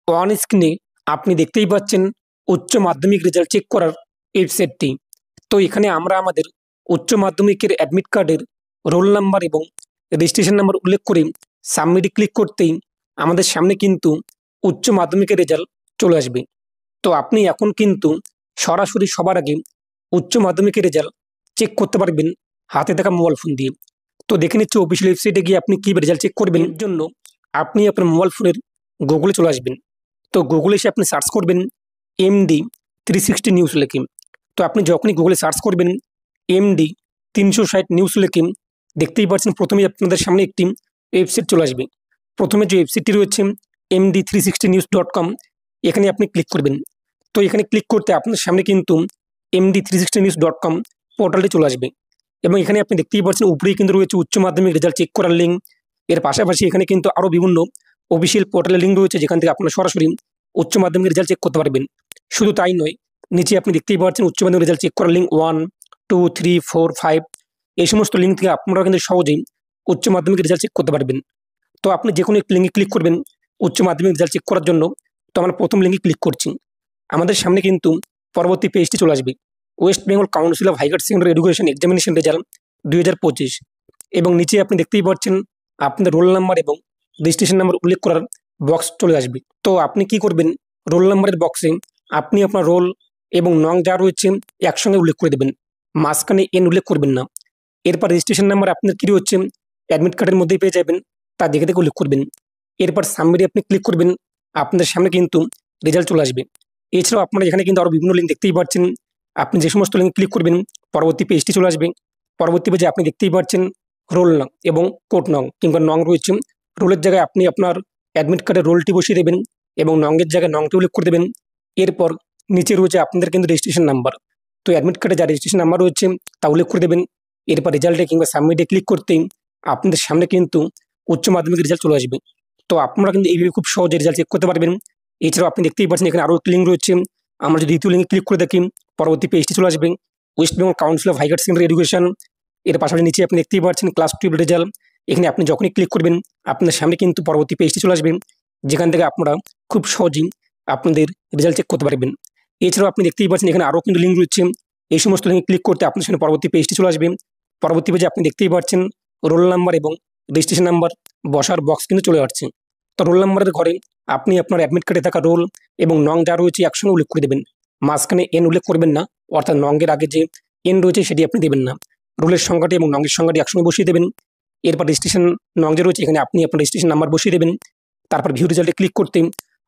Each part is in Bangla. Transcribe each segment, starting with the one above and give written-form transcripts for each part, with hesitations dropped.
অন স্ক্রিনে আপনি দেখতেই পাচ্ছেন উচ্চ মাধ্যমিক রেজাল্ট চেক করার ওয়েবসাইটটি। তো এখানে আমরা আমাদের উচ্চ মাধ্যমিকের অ্যাডমিট কার্ডের রোল নাম্বার এবং রেজিস্ট্রেশন নাম্বার উল্লেখ করে সাবমিটে ক্লিক করতেই আমাদের সামনে কিন্তু উচ্চ মাধ্যমিকের রেজাল্ট চলে আসবে। তো আপনি এখন কিন্তু সরাসরি সবার আগে উচ্চ মাধ্যমিকের রেজাল্ট চেক করতে পারবেন হাতে থাকা মোবাইল ফোন দিয়ে। তো দেখে নিচ্ছে অফিসিয়াল ওয়েবসাইটে গিয়ে আপনি কীভাবে রেজাল্ট চেক করবেন। এর জন্য আপনি আপনার মোবাইল ফোনের গুগলে চলে আসবেন। তো গুগলে এসে আপনি সার্চ করবেন MD 360 নিউজ লিখে। তো আপনি যখনই গুগলে সার্চ করবেন MD 360 নিউজ লিখে, দেখতেই পাচ্ছেন প্রথমেই আপনাদের সামনে একটি ওয়েবসাইট চলে আসবে। প্রথমে যে ওয়েবসাইটটি রয়েছে MD360news.com, এখানে আপনি ক্লিক করবেন। তো এখানে ক্লিক করতে আপনার সামনে কিন্তু MD360news.com পোর্টালটি চলে আসবে এবং এখানে আপনি দেখতেই পাচ্ছেন উপরেই কিন্তু রয়েছে উচ্চ মাধ্যমিক রেজাল্ট চেক করার লিঙ্ক। এর পাশাপাশি এখানে কিন্তু আরও বিভিন্ন অফিসিয়াল পোর্টালের লিঙ্ক রয়েছে যেখান থেকে আপনারা সরাসরি উচ্চ মাধ্যমিক রেজাল্ট চেক করতে পারবেন। শুধু তাই নয়, নিচে আপনি দেখতেই পাচ্ছেন উচ্চ মাধ্যমিক রেজাল্ট চেক করার লিঙ্ক 1, 2, 3, 4, 5, এই সমস্ত লিঙ্ক থেকে আপনারা কিন্তু সহজেই উচ্চ মাধ্যমিক রেজাল্ট চেক করতে পারবেন। তো আপনি যে কোনো একটি লিঙ্কে ক্লিক করবেন উচ্চ মাধ্যমিক রেজাল্ট চেক করার জন্য। তো আমরা প্রথম লিঙ্কে ক্লিক করছি। আমাদের সামনে কিন্তু পরবর্তী পেজটি চলে আসবে, West Bengal council of hire secondary education examination result 2025, এবং নিচে আপনি দেখতেই পাচ্ছেন আপনাদের রোল নাম্বার এবং রেজিস্ট্রেশন নাম্বার উল্লেখ করার বক্স চলে আসবে। তো আপনি কি করবেন, রোল নাম্বারের বক্সে আপনি আপনার রোল এবং নং যা রয়েছে একসঙ্গে উল্লেখ করে দেবেন, মাঝখানে এন উল্লেখ করবেন না। এরপর রেজিস্ট্রেশন নাম্বার আপনার কী রয়েছে অ্যাডমিট কার্ডের মধ্যেই পেয়ে যাবেন, তা দেখে দেখে উল্লেখ করবেন। এরপর সাবমিটে আপনি ক্লিক করবেন, আপনাদের সামনে কিন্তু রেজাল্ট চলে আসবে। এছাড়াও আপনারা এখানে কিন্তু আরও বিভিন্ন লিঙ্ক দেখতেই পাচ্ছেন। আপনি যে সমস্ত লিঙ্ক ক্লিক করবেন পরবর্তী পেজটি চলে আসবে। পরবর্তী পেজে আপনি দেখতেই পাচ্ছেন রোল নং এবং কোড নং কিংবা নং রয়েছে। রোলের জায়গায় আপনি আপনার অ্যাডমিট কার্ডের রোলটি বসিয়ে দেবেন এবং নংয়ের জায়গায় নংটি উল্লেখ করে দেবেন। এরপর নিচে রয়েছে আপনাদের কিন্তু রেজিস্ট্রেশন নাম্বার। তো অ্যাডমিট কার্ডে যা রেজিস্ট্রেশন নাম্বার রয়েছে তা উল্লেখ করে দেবেন। এরপর রেজাল্টে কিংবা সাবমিটে ক্লিক করতেই আপনাদের সামনে কিন্তু উচ্চ মাধ্যমিক রেজাল্ট চলে আসবে। তো আপনারা কিন্তু এইভাবে খুব সহজে রেজাল্ট চেক করতে পারবেন। এছাড়াও আপনি দেখতেই পাচ্ছেন এখানে আরও একটি লিঙ্ক রয়েছে। আমরা যদি দ্বিতীয় লিঙ্কে ক্লিক করে দেখি পরবর্তী পেজটি চলে আসবে, West Bengal council of hire secondary education. এর পাশাপাশি নিচে আপনি দেখতেই পাচ্ছেন ক্লাস 12 রেজাল্ট। এখানে আপনি যখনই ক্লিক করবেন আপনার সামনে কিন্তু পরবর্তী পেজটি চলে আসবে যেখান থেকে আপনারা খুব সহজেই আপনাদের রেজাল্ট চেক করতে পারবেন। এছাড়াও আপনি দেখতেই পাচ্ছেন এখানে আরও কিন্তু লিঙ্ক রয়েছে। এই সমস্ত লিঙ্কে ক্লিক করতে আপনার সামনে পরবর্তী পেজটি চলে আসবে। পরবর্তী পেজে আপনি দেখতেই পাচ্ছেন রোল নাম্বার এবং রেজিস্ট্রেশন নাম্বার বসার বক্স কিন্তু চলে আসছে। তো রোল নাম্বারের ঘরে আপনি আপনার অ্যাডমিট কার্ডে থাকা রোল এবং নং যা রয়েছে একসঙ্গে উল্লেখ করে দেবেন, মাঝখানে এন উল্লেখ করবেন না, অর্থাৎ নংয়ের আগে যে এন রয়েছে সেটি আপনি দেবেন না। রোলের সংখ্যাটি এবং নংয়ের সংখ্যাটি একসঙ্গে বসিয়ে দেবেন। এরপর রেজিস্ট্রেশন নং যে রয়েছে এখানে আপনি আপনার রেজিস্ট্রেশন নাম্বার বসিয়ে দেবেন। তারপর ভিউ রেজাল্টে ক্লিক করতে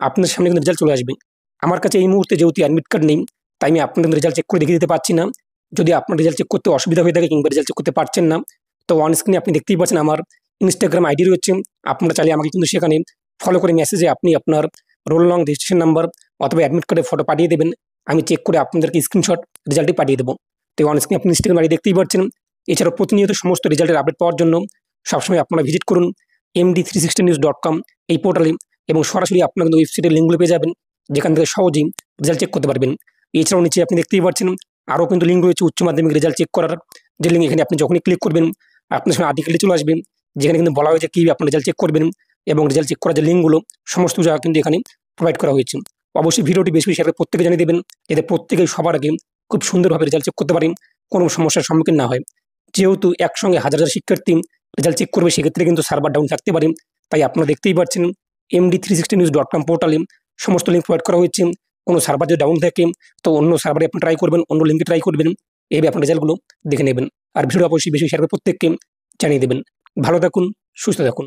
আপনার সামনে কিন্তু রেজাল্ট চলে আসবে। আমার কাছে এই মুহূর্তে যেহেতু অ্যাডমিট কার্ড নেই তাই আমি আপনাদের রেজাল্ট চেক করে দেখিয়ে দিতে পারছি না। যদি আপনার রেজাল্ট চেক করতে অসুবিধা হয়ে থাকে কিংবা রেজাল্ট চেক করতে পারছেন না, তো অন স্ক্রিনে আপনি দেখতেই পাচ্ছেন আমার ইনস্টাগ্রাম আইডি রয়েছে। আপনারা চাইলে আমাকে কিন্তু সেখানে ফলো করে মেসেজে আপনি আপনার রোল নং, রেজিস্ট্রেশন নাম্বার অথবা অ্যাডমিট কার্ডের ফটো পাঠিয়ে দেবেন। আমি চেক করে আপনাদেরকে স্ক্রিনশট রেজাল্টটি পাঠিয়ে দেবো। তো অন স্ক্রিনে আপনি ইনস্টাগ্রাম আইডি দেখতেই পাচ্ছেন। এছাড়াও প্রতিনিয়ত সমস্ত রেজাল্টের আপডেট পাওয়ার জন্য সবসময় আপনারা ভিজিট করুন MD360news.com এই পোর্টালে এবং সরাসরি আপনারা কিন্তু ওয়েবসাইটের লিঙ্কগুলো পেয়ে যাবেন যেখান থেকে সহজেই রেজাল্ট চেক করতে পারবেন। এছাড়াও নিচে আপনি দেখতেই পাচ্ছেন আরও কিন্তু লিঙ্ক রয়েছে উচ্চ মাধ্যমিক রেজাল্ট চেক করার, যে লিঙ্ক এখানে আপনি যখনই ক্লিক করবেন আপনার সামনে আর্টিকেলটি চলে আসবে যেখানে কিন্তু বলা হয়েছে কীভাবে আপনি রেজাল্ট চেক করবেন এবং রেজাল্ট চেক করার যে লিঙ্কগুলো সমস্ত জায়গা কিন্তু এখানে প্রোভাইড করা হয়েছে। অবশ্যই ভিডিওটি বেশি বেশি শেয়ার করে প্রত্যেকে জানিয়ে দেবেন যাতে প্রত্যেকেই সবার আগে খুব সুন্দরভাবে রেজাল্ট চেক করতে পারেন, কোনো সমস্যার সম্মুখীন না হয়। যেহেতু একসঙ্গে হাজার হাজার শিক্ষার্থী রেজাল্ট চেক করবে সেক্ষেত্রে কিন্তু সার্ভার ডাউন থাকতে পারে। তাই আপনারা দেখতেই পাচ্ছেন MD360news.com পোর্টালে সমস্ত লিঙ্ক প্রোভাইড করা হয়েছে। কোনো সার্ভার যদি ডাউন থাকে তো অন্য সার্ভারে আপনি ট্রাই করবেন, অন্য লিঙ্কে ট্রাই করবেন, এইভাবে আপনার রেজাল্টগুলো দেখে নেবেন। আর ভিডিও অবশ্যই বেশি শেয়ার করে প্রত্যেককে জানিয়ে দেবেন। ভালো থাকুন, সুস্থ থাকুন।